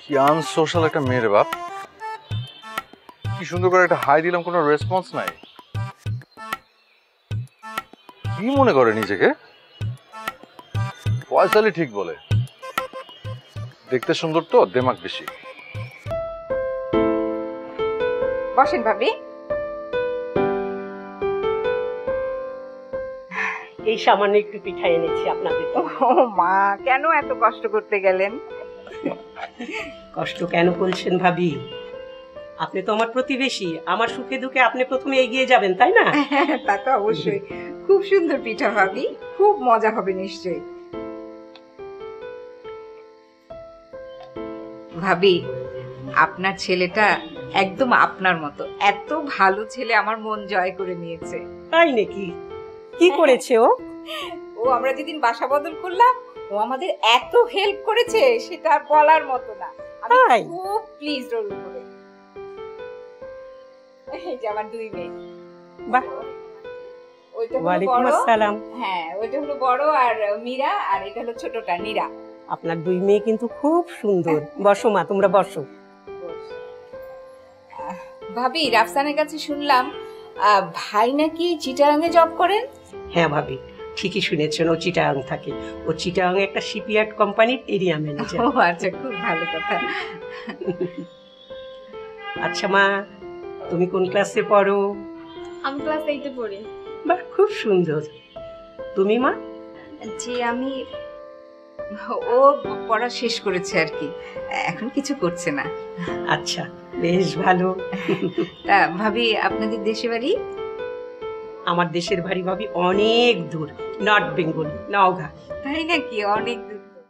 কি আনসোশ্যাল একটা মেয়ের বাপ। কি সুন্দর করে একটা হাই দিলাম, কোনো রেসপন্স নাই। কি মনে করে নিজেকে? ফয়সালি ঠিক বলে, দেখতে সুন্দর তো দেমাগ বেশি। বসেন ভাবি। এই সামান্য একটু পিঠা এনেছি আপনাদের। ও মা, কেন এত কষ্ট করতে গেলেন? কষ্ট কেন বলছেন ভাবি? আপনি তো আমার প্রতিবেশী, আমার সুখে দুঃখে আপনি প্রথমে এগিয়ে যাবেন, তাই না? তা তো অবশ্যই। খুব সুন্দর পিঠা ভাবি, খুব মজা হবে নিশ্চয়ই। ভাবি, আপনার ছেলেটা একদম আপনার মতো, এত ভালো ছেলে, আমার মন জয় করে নিয়েছে। তাই নাকি? কি করেছে ও? ও আমরা যেদিন বাসা বদল করলাম, ও আমাদের এত হেল্প করেছে সেটা আর বলার মতো না। আমি তাই? খুব প্লিজড ওর উপরে। এই যে আমার দুই মেয়ে। বাহ, ওইটা হলো ওয়ালাইকুম বড়। আসসালাম। হ্যাঁ, ওইটা হলো বড়, আর মীরা, আর এটা হলো ছোটটা নীরা। আপনার দুই মেয়ে কিন্তু খুব সুন্দর। বসো মা, তোমরা বসো। ভাবি, রাফসানের কাছে শুনলাম ভাই নাকি চিটাগাঙে জব করেন। হ্যাঁ ভাবি, ঠিকই শুনেছেন, ও চিটাগাং থাকে। ও চিটাগাং একটা শিপইয়ার্ড কোম্পানির এরিয়া ম্যানেজার। ও আচ্ছা, খুব ভালো কথা। আচ্ছা মা, তুমি কোন ক্লাসে পড়ো? আমি ক্লাস 8 এ পড়ি। বাহ, খুব সুন্দর। তুমি মা? জি, আমি ও পড়া শেষ করেছে আর কি, এখন কিছু করছে না। আচ্ছা, বেশ ভালো। তা ভাবি, আপনাদের দেশে বাড়ি? আমার দেশের বাড়ি ভাবি অনেক দূর, নর্থ বেঙ্গল, নওগাঁ। তাই নাকি? অনেক দূর তো।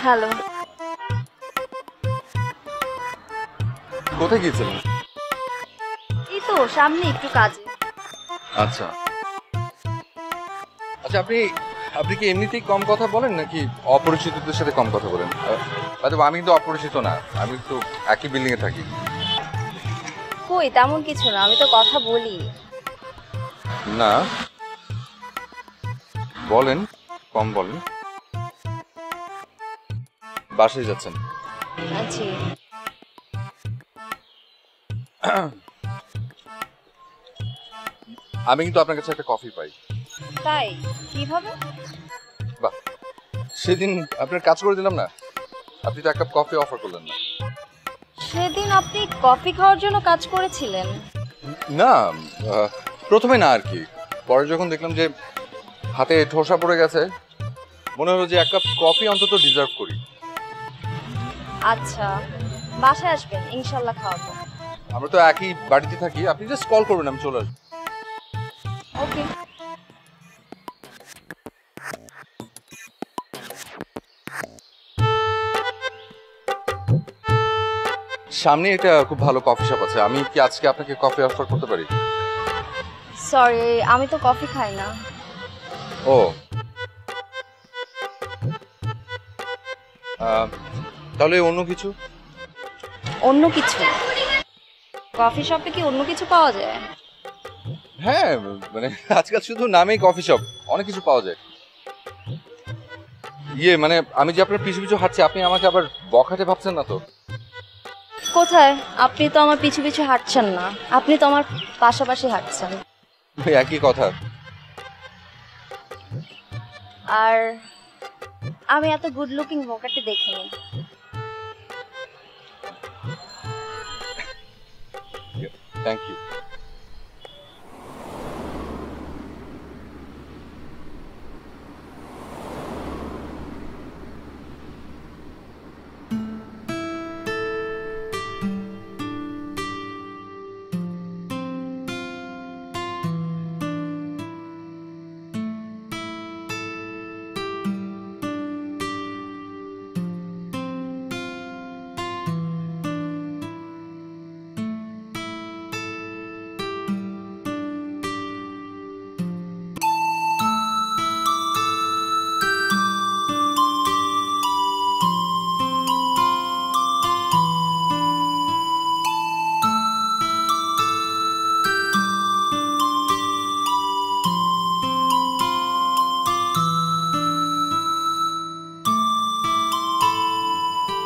হ্যালো। কোথায় গিয়েছিলেন? এই তো সামনে একটু কাজে। আচ্ছা আচ্ছা, আপনি আপনি কি এমনিতেই কম কথা বলেন নাকি অপরিচিতদের সাথে কম কথা বলেন? আমি কিন্তু অপরিচিত না, আমি তো একই বিল্ডিং এ থাকি। কই, তেমন কিছু না, আমি তো কথা বলি। না, বলেন, কম বলেন। বাসায় যাচ্ছেন? জি। আমি কিন্তু আপনার কাছে একটা কফি পাই। তাই? কিভাবে? বাহ, সেদিন আপনার কাজ করে দিলাম না, আপনি তো এক কাপ কফি অফার করলেন না। সেদিন আপনি কফি খাওয়ার জন্য কাজ করেছিলেন? না, প্রথমে না আর কি, পরে যখন দেখলাম যে হাতে ঠোসা পড়ে গেছে, মনে হলো যে এক কাপ কফি অন্তত ডিজার্ভ করি। আচ্ছা, বাসায় আসবেন, ইনশাল্লাহ খাওয়াবো। আমরা তো একই বাড়িতে থাকি, আপনি জাস্ট কল করবেন, আমি চলে আসবো। ওকে। সামনে এটা খুব ভালো কফি শপ আছে, আমি কি আজকে আপনাকে কফি অফার করতে পারি? সরি, আমি তো কফি খাই না। ও, তাহলে অন্য কিছু? অন্য কিছু? কফি শপে কি অন্য কিছু পাওয়া যায়? হ্যাঁ, মানে আজকাল শুধু নামেই কফি শপ, অনেক কিছু পাওয়া যায়। মানে আমি যে আপনার পিছু পিছু হাঁটছি, আপনি আমাকে আবার বখাটে ভাবছেন না তো? কোথায়? আপনি তো আমার পিছু পিছু হাঁটছেন না, আপনি তো আমার পাশাপাশি হাঁটছেন। ওই একই কথা। আর আমি এত গুড লুকিং বকাটে দেখিনি। Thank you.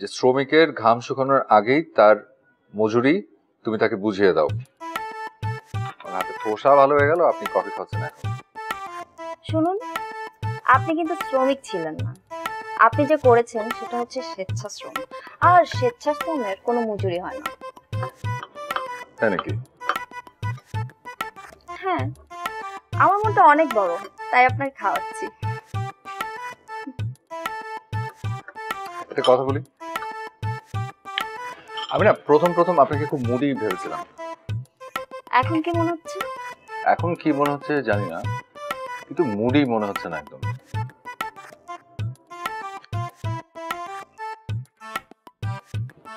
যে শ্রমিকের ঘাম শুকানোর আগেই তার মজুরি তুমি তাকে বুঝিয়ে দাও। হাতে ঠোসা ভালো হয়ে গেল, আপনি কফি খাচ্ছেন এখন। শুনুন, আপনি কিন্তু শ্রমিক ছিলেন না। আপনি যে করেছেন সেটা হচ্ছে স্বেচ্ছাশ্রম, আর স্বেচ্ছাশ্রমের কোনো মজুরি হয় না। তাই নাকি? হ্যাঁ, আমার মনটা অনেক বড়, তাই আপনাকে খাওয়াচ্ছি। একটা কথা বলি, আমি না প্রথম প্রথম আপনাকে খুব মুডি ভেবেছিলাম। এখন কি মনে হচ্ছে? এখন কি মনে হচ্ছে জানি না, কিন্তু মুডি মনে হচ্ছে না একদম।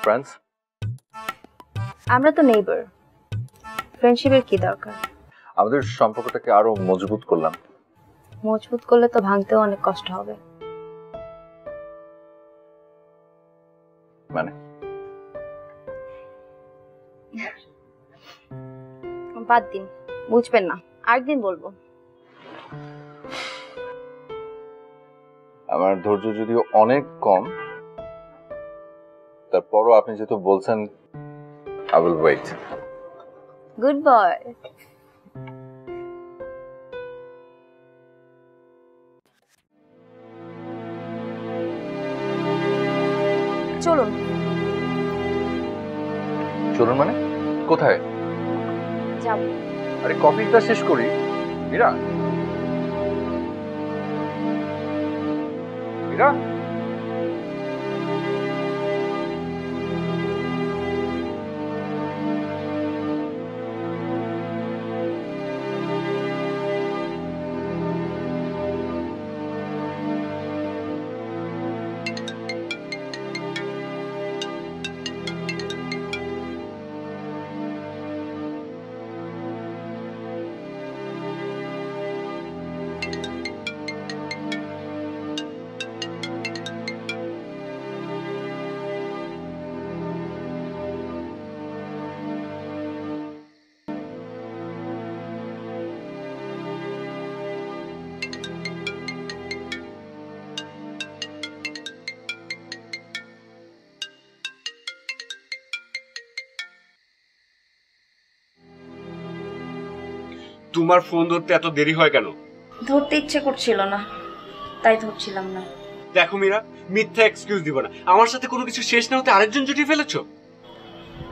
ফ্রেন্ডস, আমরা তো নেইবার, ফ্রেন্ডশিপের কি দরকার? আমাদের সম্পর্কটাকে আরো মজবুত করলাম। মজবুত করলে তো ভাঙতেও অনেক কষ্ট হবে। মানে বাদ দিন, বুঝবেন না, আরেকদিন বলবো। আমার ধৈর্য যদিও অনেক কম, তারপরও আপনি যেহেতু বলছেন, I will wait. Good boy. চলুন। চলুন মানে? কোথায়? যাব। আরে কফিটা শেষ করি। মীরা, মীরা, তোমার ফোন ধরতে এত দেরি হয় কেন? ধরতে ইচ্ছে করছিল না, তাই ধরছিলাম না। দেখো মীরা, মিথ্যা এক্সকিউজ দিব না। আমার সাথে কোনো কিছু শেষ না হতে আরেকজন জুটিয়ে ফেলেছো।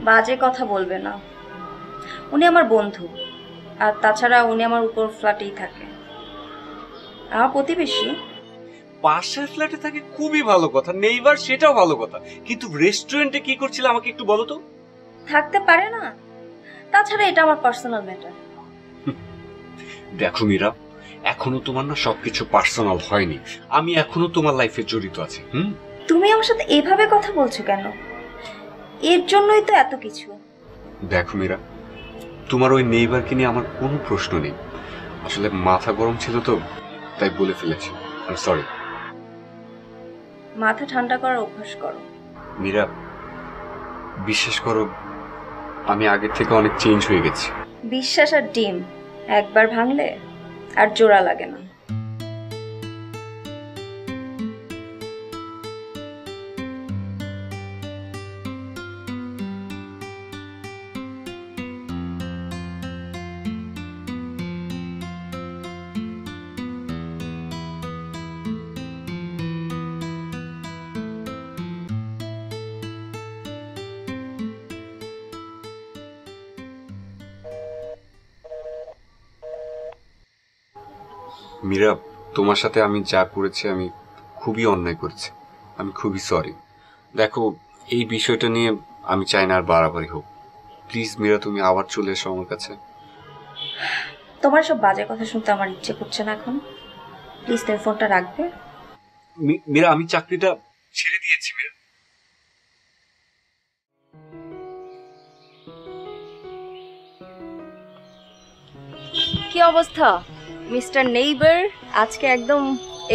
বাজে কথা বলবে না, উনি আমার বন্ধু, আর তাছাড়া উনি আমার উপর ফ্ল্যাটেই থাকে, আমার প্রতিবেশী। পাশের ফ্ল্যাটে থাকে খুবই ভালো কথা, নেইবার সেটাও ভালো কথা, কিন্তু রেস্টুরেন্টে কি করছিলে আমাকে একটু বলো তো। থাকতে পারে না, তাছাড়া এটা আমার পার্সোনাল ম্যাটার। দেখো মীরা, এখনো তোমার না সবকিছু পার্সোনাল হয়নি, আমি এখনো তোমার লাইফে জড়িত আছি। তুমি আমার সাথে এভাবে কথা বলছো কেন? এর জন্যই তো এত কিছু। দেখো মীরা, তোমার ওই নেইবারকে নিয়ে আমার কোনো প্রশ্ন নেই, আসলে মাথা গরম ছিল তো তাই বলে ফেলেছি, আই সরি। মাথা ঠান্ডা করার অভ্যাস করো। মীরা, বিশ্বাস করো, আমি আগের থেকে অনেক চেঞ্জ হয়ে গেছি। বিশ্বাস আর ডিম একবার ভাঙলে আর জোড়া লাগে না। মীরা, তোমার সাথে আমি যা করেছি আমি খুবই অন্যায় করেছি, আমি খুবই সরি। দেখো, এই বিষয়টা নিয়ে আমি চাই না আর বাড়াবাড়ি হোক। প্লিজ মীরা, তুমি আবার চলে এসো আমার কাছে। তোমার সব বাজে কথা শুনতে আমার ইচ্ছে করছে না এখন। প্লিজ তুমি ফোনটা রাখবে। মীরা, আমি চাকরিটা ছেড়ে দিয়েছি। মীরা, কি অবস্থা মিস্টার নেইবার, আজকে একদম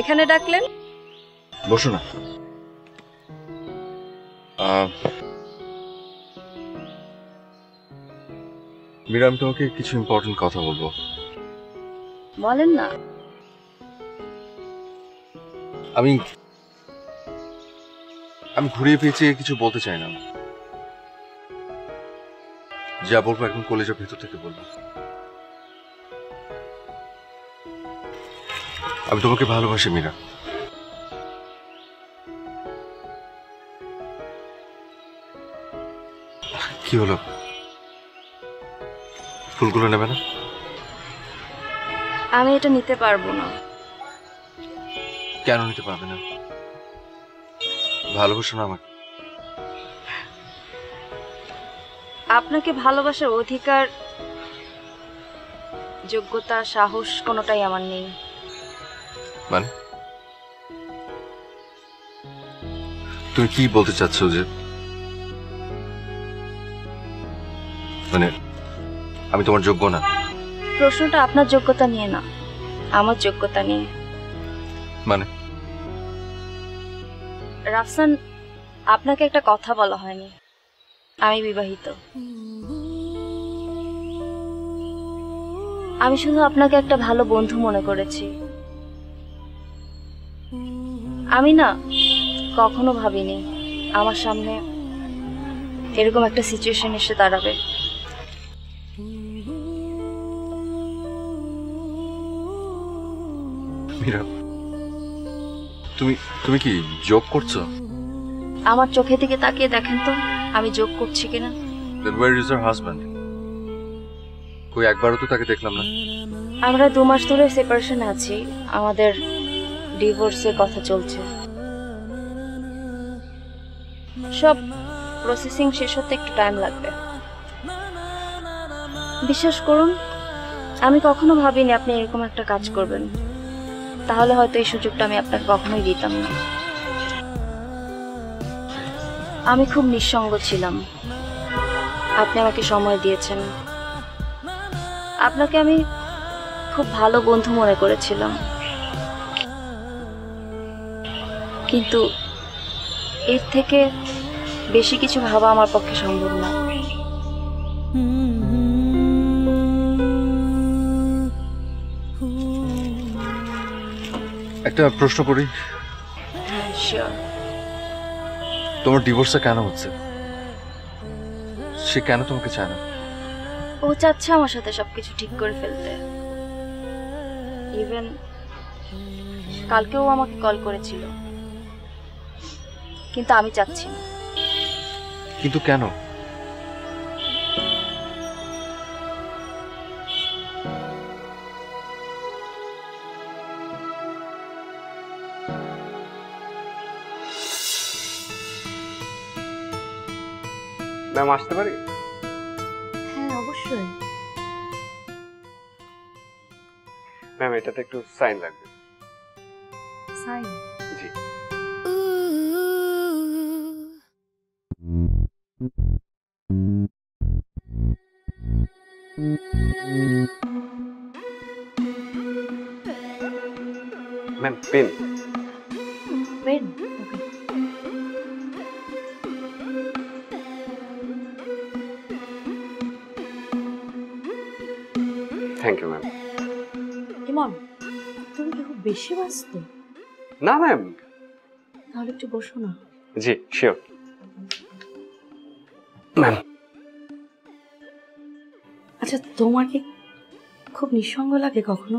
এখানে ডাকলেন? বসো না। মীরা, আমি তোমাকে কিছু ইম্পর্টেন্ট কথা বলবো। বলেন না। আমি আমি ঘুরিয়ে পেঁচিয়ে কিছু বলতে চাই না। যা বলবো একদম কলেজের ভেতর থেকে বলবো। আমি তোমাকে ভালোবাসি মীরা। কি হলো, ফুলগুলো নেবে না? আমি এটা নিতে পারবো না। কেন নিতে পারবে না? ভালোবাসো না আমাকে? আপনাকে ভালোবাসার অধিকার, যোগ্যতা, সাহস কোনোটাই আমার নেই। মানে তুমি কি বলতে চাচ্ছ? যে মানে আমি তোমার যোগ্য না? প্রশ্নটা আপনার যোগ্যতা নিয়ে না, আমার যোগ্যতা নিয়ে। মানে রাফসান, আপনাকে একটা কথা বলা হয়নি, আমি বিবাহিত। আমি শুধু আপনাকে একটা ভালো বন্ধু মনে করেছি। আমি না কখনো ভাবিনি আমার সামনে এরকম একটা সিচুয়েশন এসে দাঁড়াবে। মীরা, তুমি তুমি কি জোক করছো? আমার চোখের দিকে তাকিয়ে দেখেন তো আমি জোক করছি কিনা। Then where is your husband? কই একবারও তো তাকে দেখলাম না। আমরা 2 মাস ধরে সেপারেশনে আছি, আমাদের ডিভোর্সের কথা চলছে। সব প্রসেসিং শেষ হতে একটু টাইম লাগবে। বিশ্বাস করুন, আমি কখনো ভাবিনি আপনি এরকম একটা কাজ করবেন। তাহলে হয়তো এই সুযোগটা আমি আপনাকে কখনোই দিতাম না। আমি খুব নিঃসঙ্গ ছিলাম, আপনি আমাকে সময় দিয়েছেন। আপনাকে আমি খুব ভালো বন্ধু মনে করেছিলাম, কিন্তু এর থেকে বেশি কিছু ভাবা আমার পক্ষে সম্ভব না। একটা প্রশ্ন করি, হ্যাঁ, শিওর। তোমার ডিভোর্সটা কেন হচ্ছে? সে কেন তোমাকে চায় না? ও চাচ্ছে আমার সাথে সবকিছু ঠিক করে ফেলতে। ইভেন কালকেও আমাকে কল করেছিল, কিন্তু আমি চাচ্ছি না। কিন্তু কেন? ম্যাম আসতে পারি? হ্যাঁ, অবশ্যই। ম্যাম এটাতে একটু সাইন লাগবে। সাইন? জি। Ma'am pen. Pen? Thank you ma'am. Emon, তুমি কি খুব বেশি ব্যস্ত? না ম্যাম। তাহলে একটু বসো না। জি শিওর ম্যাম। আচ্ছা, তোমার কি খুব নিঃসঙ্গ লাগে কখনো?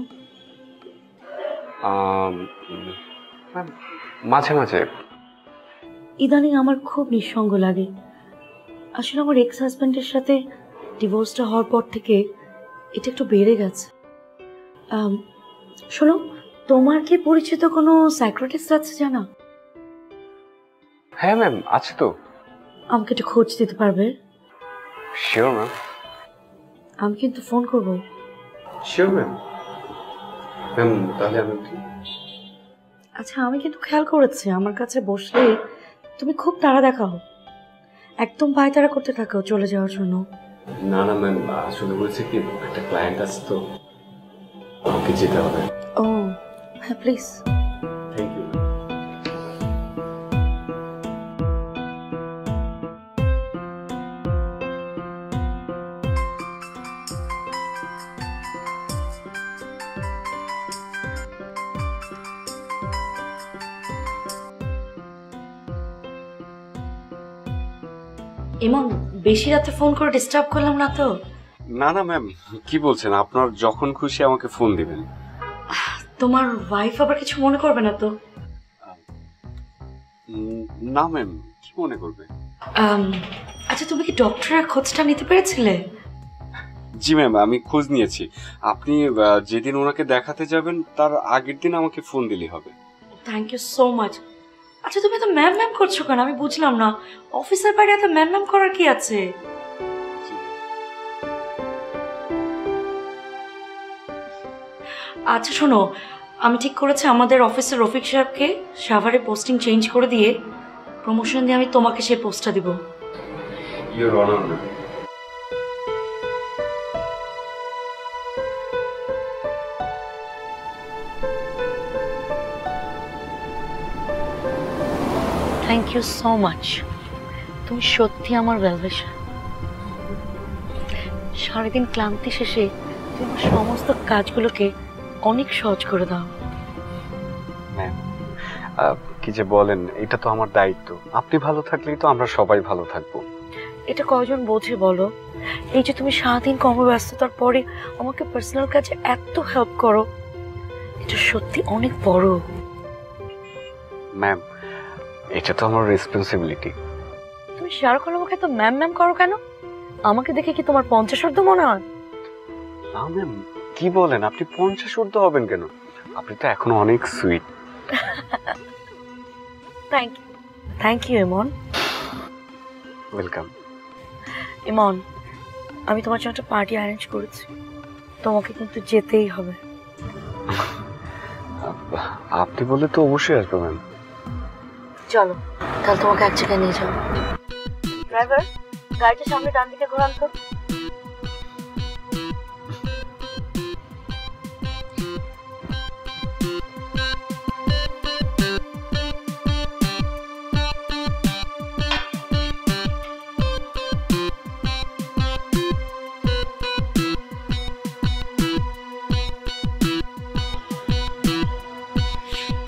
ম্যাম মাঝে মাঝে। ইদানিং আমার খুব নিঃসঙ্গ লাগে। আসলে আমার এক্স হাজব্যান্ডের সাথে ডিভোর্সটা হওয়ার পর থেকে এটা একটু বেড়ে গেছে। শোনো, তোমার কি পরিচিত কোনো সাইকিয়াট্রিস্ট আছে জানা? হ্যাঁ ম্যাম আছে তো। আমাকে একটু খোঁজ দিতে পারবে? Sure ma'am. আমি কিন্তু ফোন করবো। Sure ma'am. ম্যাম তাহলে আমি উঠি। আচ্ছা, আমি কিন্তু খেয়াল করেছি আমার কাছে বসলে তুমি খুব তাড়া দেখাও, একদম পায়তারা করতে থাকো চলে যাওয়ার জন্য। না না ম্যাম, আসলে বলছি কি একটা ক্লায়েন্ট আছে তো, আমাকে যেতে হবে। ও হ্যাঁ, প্লিজ। Thank you. এমন বেশি রাতে ফোন করে ডিস্টার্ব করলাম না তো? না না ম্যাম, কি বলছেন? আপনার যখন খুশি আমাকে ফোন দিবেন। তোমার ওয়াইফ আবার কিছু মনে করবে না তো? না ম্যাম, কি মনে করবে? আচ্ছা, তুমি কি ডক্টরের খোঁজটা নিতে পেরেছিলে? জি ম্যাম, আমি খোঁজ নিয়েছি। আপনি যেদিন ওনাকে দেখাতে যাবেন তার আগের দিন আমাকে ফোন দিলেই হবে। Thank you so much. আচ্ছা, তুমি এত ম্যাম ম্যাম করছো কেন? আমি বুঝলাম না, অফিসের বাইরে এত ম্যাম ম্যাম করার কি আছে? আচ্ছা শোনো, আমি ঠিক করেছি আমাদের অফিসের রফিক সাহেবকে সাভারে পোস্টিং চেঞ্জ করে দিয়ে প্রমোশন দিয়ে আমি তোমাকে সেই পোস্টটা দিব। Your honour ma'am. Thank you so much. তুমি সত্যি আমার ওয়েলউইশার। সারাদিন ক্লান্তি শেষে তুমি সমস্ত কাজগুলোকে অনেক সহজ করে দাও। ম্যাম, কি যে বলেন, এটা তো আমার দায়িত্ব। আপনি ভালো থাকলেই তো আমরা সবাই ভালো থাকবো। এটা কয়জন বোঝে বলো? এই যে তুমি সারাদিন কর্মব্যস্ততার পরে আমাকে পার্সোনাল কাজে এত হেল্প করো, এটা সত্যি অনেক বড়। ম্যাম, এটা তো আমার রেসপন্সিবিলিটি। তুমি সারাক্ষণ আমাকে তো ম্যাম ম্যাম করো কেন? আমাকে দেখে কি তোমার 50 ঊর্ধ্ব মনে হয়? না ম্যাম, কি বলেন? আপনি 50 ঊর্ধ্ব হবেন কেন? আপনি তো এখনো অনেক sweet. Thank you Emon. Welcome. Emon, আমি তোমার জন্য একটা পার্টি অ্যারেঞ্জ করেছি, তোমাকে কিন্তু যেতেই হবে। আপনি বলে তো অবশ্যই আসবো ম্যাম। চলো তাহলে তোমাকে এক জায়গায় নিয়ে যাবো। ড্রাইভার, গাড়িটা সামনে ডান দিকে ঘোরান তো।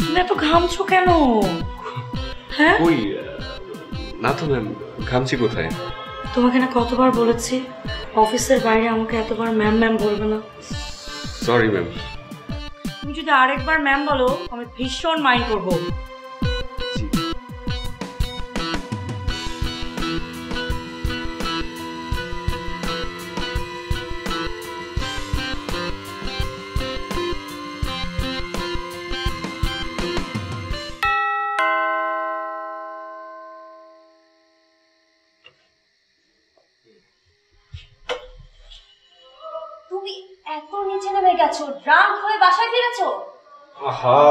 তুমি এত ঘামছো কেন? হ্যাঁ, ওই না তো ম্যাম, ঘামছি কোথায়? তোমাকে না কতবার বলেছি অফিসের বাইরে আমাকে এতবার ম্যাম ম্যাম বলবে না। Sorry ma'am. তুমি যদি আরেকবার ম্যাম বলো আমি ভীষণ মাইন্ড করবো। তুমি এত নিচে নেমে গেছো, ড্রাঙ্ক হয়ে বাসায় ফিরেছো? আহা,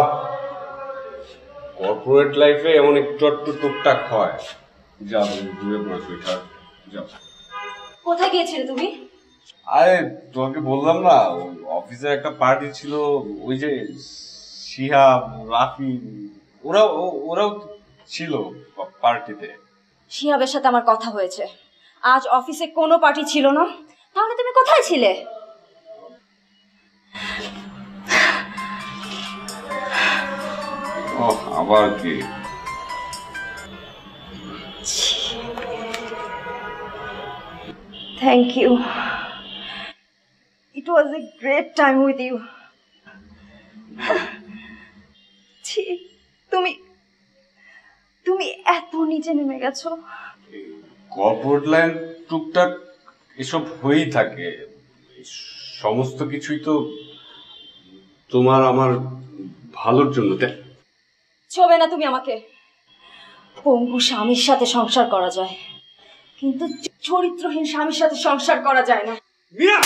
কর্পোরেট লাইফে এমন একটু একটু টুকটাক হয়। যাও তুমি ঘুরে পড়ো সুইটার, যাও। কোথায় গিয়েছিলে তুমি? আরে তোমাকে বললাম না, অফিসে একটা পার্টি ছিল। ওই যে শিহাব, রাফি, ওরাও ছিল পার্টিতে। শিহাবের সাথে আমার কথা হয়েছে। আজ অফিসে কোনো পার্টি ছিল না, তাহলে তুমি কোথায় ছিলে? আবার কি? Thank you, it was a great time with you. তুমি তুমি এত নিচে নেমে গেছো। কর্পোরেট লাইন টুকটাক এসব হয়েই থাকে। সমস্ত কিছুই তো তোমার আমার ভালোর জন্য। ছোবে না তুমি আমাকে। পঙ্গু স্বামীর সাথে সংসার করা যায়, কিন্তু চরিত্রহীন স্বামীর সাথে সংসার করা যায় না। মিয়া,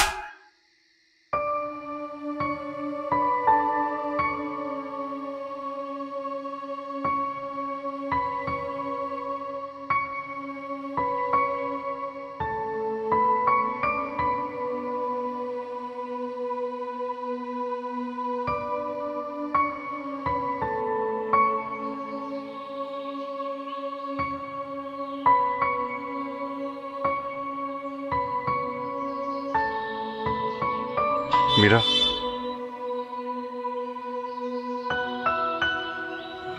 মীরা,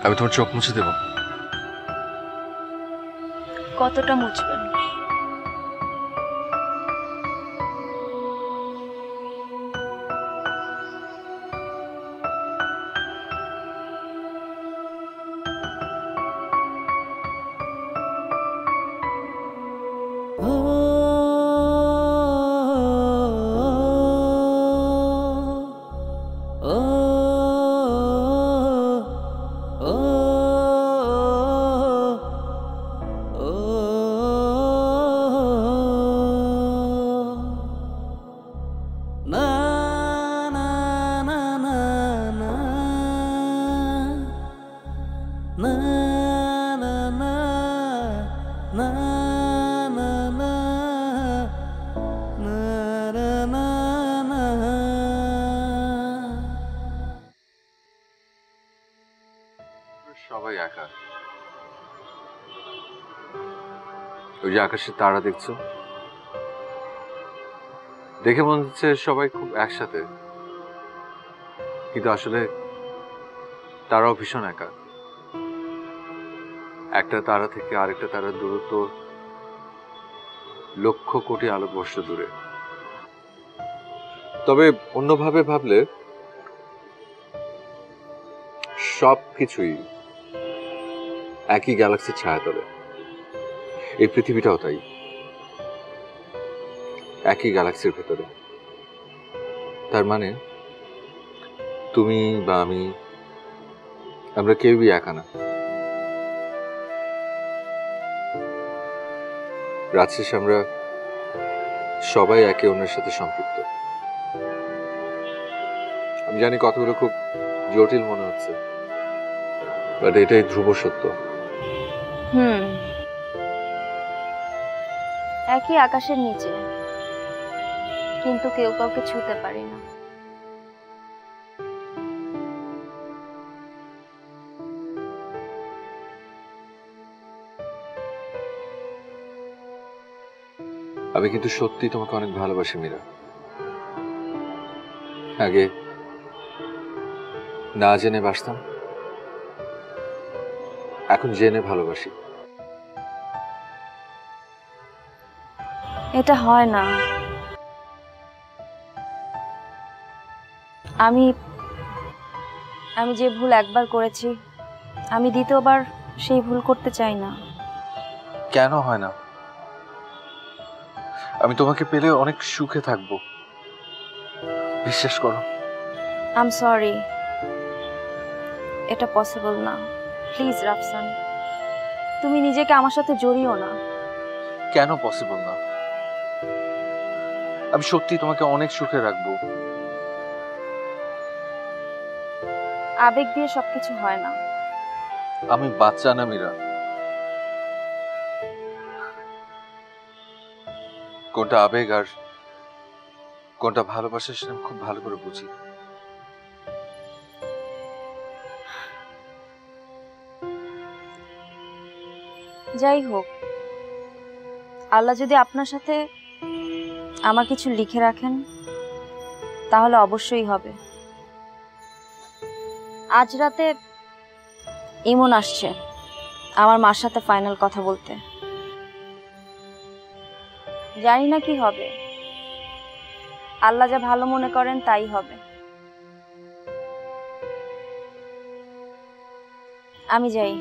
আমি তোমার চোখ মুছে দেব। কতটা মুছবেন? সবাই একা। ওই যে আকাশের তারা দেখছো, দেখে মনে হচ্ছে সবাই খুব একসাথে, কিন্তু আসলে তারাও ভীষণ একা। একটা তারা থেকে আরেকটা তারার দূরত্ব লক্ষ কোটি আলোকবর্ষ দূরে। তবে অন্যভাবে ভাবলে সবকিছুই একই গ্যালাক্সির ছায়াতলে। এই পৃথিবীটাও তাই, একই গ্যালাক্সির ভেতরে। তার মানে তুমি বা আমি, আমরা কেউই একা না। রাত শেষে আমরা সবাই একে অন্যের সাথে সম্পৃক্ত। আমি জানি কথাগুলো খুব জটিল মনে হচ্ছে, বাট এটাই ধ্রুব সত্য। একই আকাশের নিচে, কিন্তু কেউ কাউকে ছুঁতে পারি না। আমি কিন্তু সত্যি তোমাকে অনেক ভালোবাসি মীরা। আগে না জেনে বাসতাম, এখন জেনে ভালোবাসি। এটা হয় না। আমি আমি যে ভুল একবার করেছি, আমি দ্বিতীয়বার সেই ভুল করতে চাই না। কেন হয় না? আমি তোমাকে পেলে অনেক সুখে থাকবো, বিশ্বাস করো। আই এম সরি, এটা পসিবল না। প্লিজ রাফসান, তুমি নিজেকে আমার সাথে জড়িও না। কেন পসিবল না? আমি সত্যি তোমাকে অনেক সুখে রাখবো। আবেগ দিয়ে সবকিছু হয় না। আমি বাচ্চা না মীরা, কোনটা আবেগ আর কোনটা ভালোবাসা সেটা আমি খুব ভালো করে বুঝি। যাই হোক, আল্লাহ যদি আপনার সাথে আমার কিছু লিখে রাখেন, তাহলে অবশ্যই হবে। আজ রাতে ইমন আসছে আমার মার সাথে ফাইনাল কথা বলতে। জানি না কি হবে, আল্লাহ যা ভালো মনে করেন তাই হবে। আমি যাই।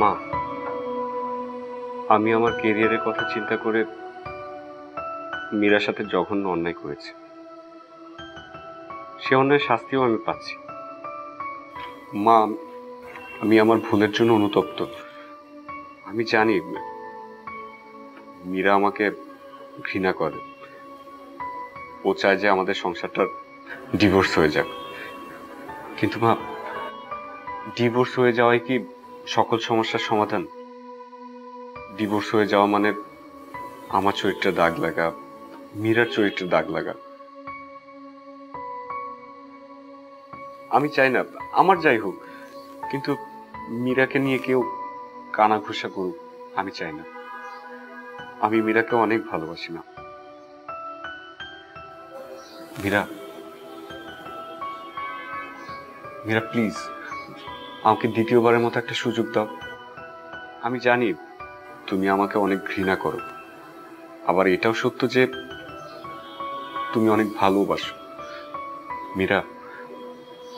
মা, আমি আমার কেরিয়ারের কথা চিন্তা করে মীরার সাথে জঘন্য অন্যায় করেছি। সে অন্যায়ের শাস্তিও আমি পাচ্ছি। মা, আমি আমার ভুলের জন্য অনুতপ্ত। আমি জানি মীরা আমাকে ঘৃণা করে, ও চায় যে আমাদের সংসারটা ডিভোর্স হয়ে যাক। কিন্তু মা, ডিভোর্স হয়ে যাওয়াই কি সকল সমস্যার সমাধান? ডিভোর্স হয়ে যাওয়া মানে আমার চরিত্রে দাগ লাগা, মীরার চরিত্রে দাগ লাগা। আমি চাই না আমার যাই হোক, কিন্তু মীরাকে নিয়ে কেউ কানা ঘুষা করুক আমি চাই না। আমি মীরাকে অনেক ভালোবাসি না। মীরা, মীরা প্লিজ আমাকে দ্বিতীয়বারের মতো একটা সুযোগ দাও। আমি জানি তুমি আমাকে অনেক ঘৃণা করো, আবার এটাও সত্য যে তুমি অনেক ভালোবাসো। মীরা,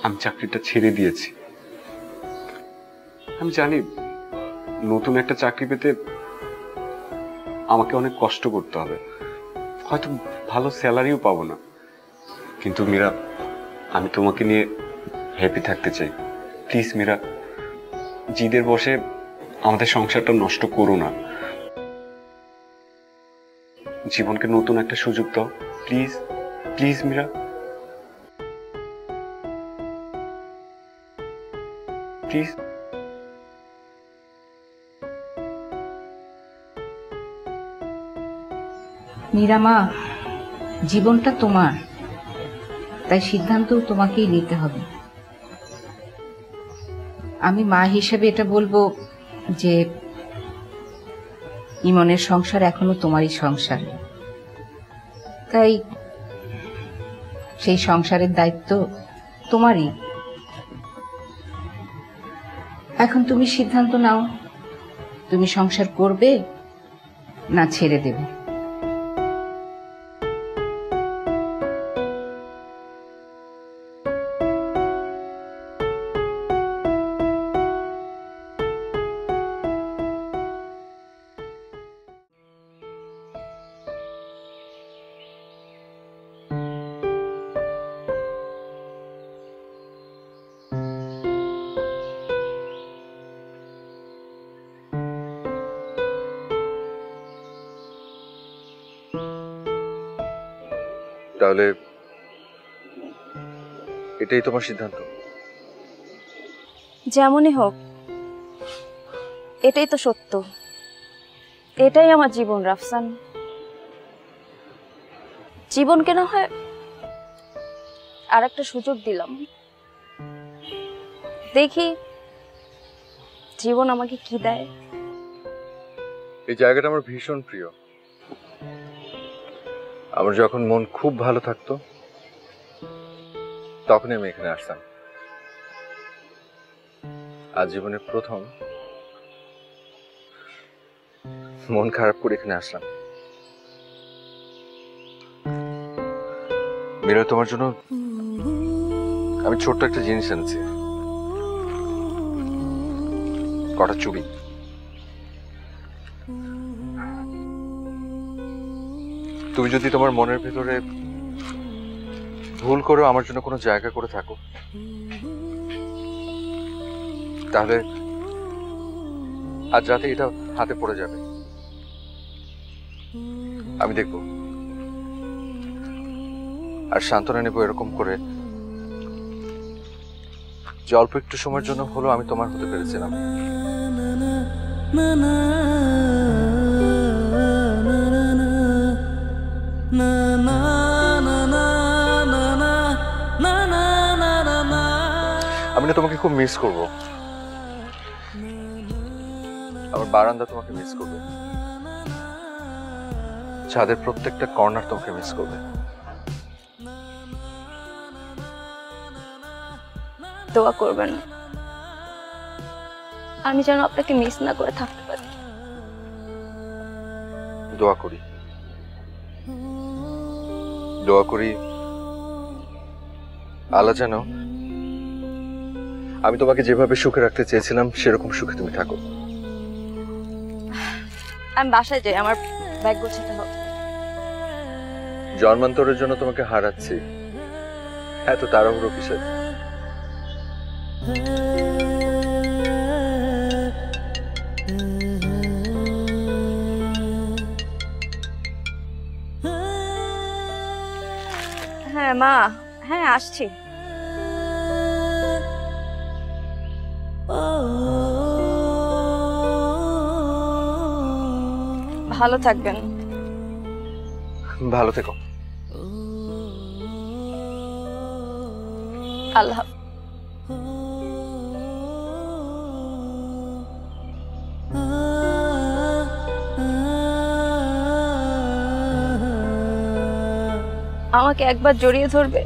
আমি চাকরিটা ছেড়ে দিয়েছি। আমি জানি নতুন একটা চাকরি পেতে আমাকে অনেক কষ্ট করতে হবে, হয়তো ভালো স্যালারিও পাবো না, কিন্তু মীরা আমি তোমাকে নিয়ে হ্যাপি থাকতে চাই। প্লিজ মীরা, জিদের বসে আমাদের সংসারটা নষ্ট করো না। জীবনকে নতুন একটা সুযোগ দাও, প্লিজ প্লিজ মীরা, প্লিজ। মীরামা, জীবনটা তোমার, তাই সিদ্ধান্ত তোমাকেই নিতে হবে। আমি মা হিসেবে এটা বলবো যে ইমনের সংসার এখনো তোমারই সংসার, তাই সেই সংসারের দায়িত্ব তোমারই। এখন তুমি সিদ্ধান্ত নাও, তুমি সংসার করবে না ছেড়ে দেবে। তাহলে এটাই তোমার সিদ্ধান্ত? যেমনই হোক, এটাই তো সত্য, এটাই আমার জীবন রাফসান। জীবনকে না হয় আর একটা সুযোগ দিলাম, দেখি জীবন আমাকে কি দেয়। এই জায়গাটা আমার ভীষণ প্রিয়। আমার যখন মন খুব ভালো থাকতো তখনই আমি এখানে আসতাম। আজ জীবনের প্রথম মন খারাপ করে এখানে আসলাম। মীরা, তোমার জন্য আমি ছোট্ট একটা জিনিস এনেছি, কটা চুড়ি। তুমি যদি তোমার মনের ভেতরে ভুল করেও আমার জন্য কোনো জায়গা করে থাকো, তাহলে আজ রাতে এটা হাতে পড়ে যাবে। আমি দেখব আর সান্ত্বনা নেব এরকম করে যে অল্প একটু সময়ের জন্য হলো আমি তোমার হতে পেরেছিলাম। আমি না তোমাকে খুব মিস করব, আমার বারান্দা তোমাকে মিস করবে, ছাদের প্রত্যেকটা কর্নার তোমাকে মিস করবে। দোয়া করবেন আমি যেন আপনাকে মিস না করে থাকতে পারি। দোয়া করি, দোয়া করি আল্লাহ যেন আমি তোমাকে যেভাবে সুখে রাখতে চেয়েছিলাম সেরকম সুখে তুমি থাকো। আমি বাসায় যাই, আমার ব্যাগ গোছাতে হবে। জন্মান্তরের জন্য তোমাকে হারাচ্ছি, এত তাড়াহুড়ো কিসের? হ্যাঁ মা, হ্যাঁ আসছি। ভালো থাকবেন। ভালো থেকো। আল্লাহ হাফেজ। আমাকে একবার জড়িয়ে ধরবে?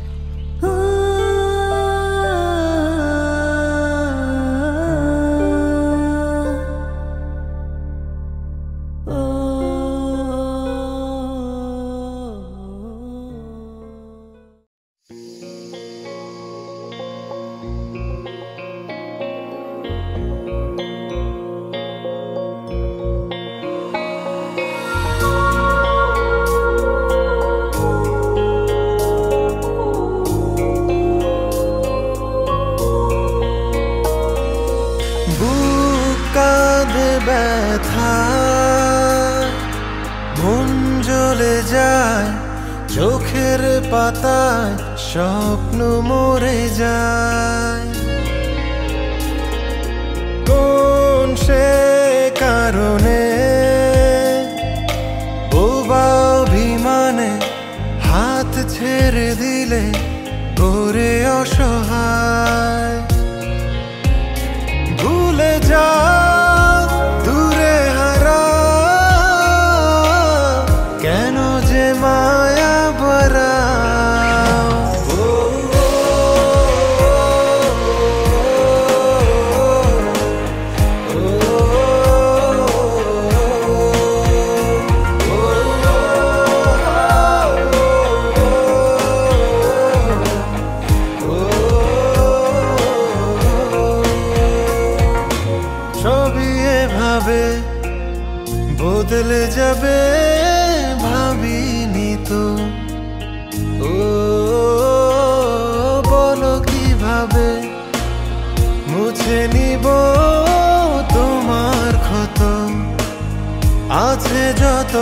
কাঁধে ব্যথা, মন জ্বলে যায় চোখের পাতায়, স্বপ্ন মরে যায়। কোন সে কারণে বোবা অভিমানে হাত ছেড়ে দিলে করে অসহায়। ভুলে যাও দূরে হারা, কেন যে মায়া বাড়াও। সবই এভাবে বদলে যাবে ভাবিনি তো। ও বলো কিভাবে মুছে নিব তোমার ক্ষত, আছে যত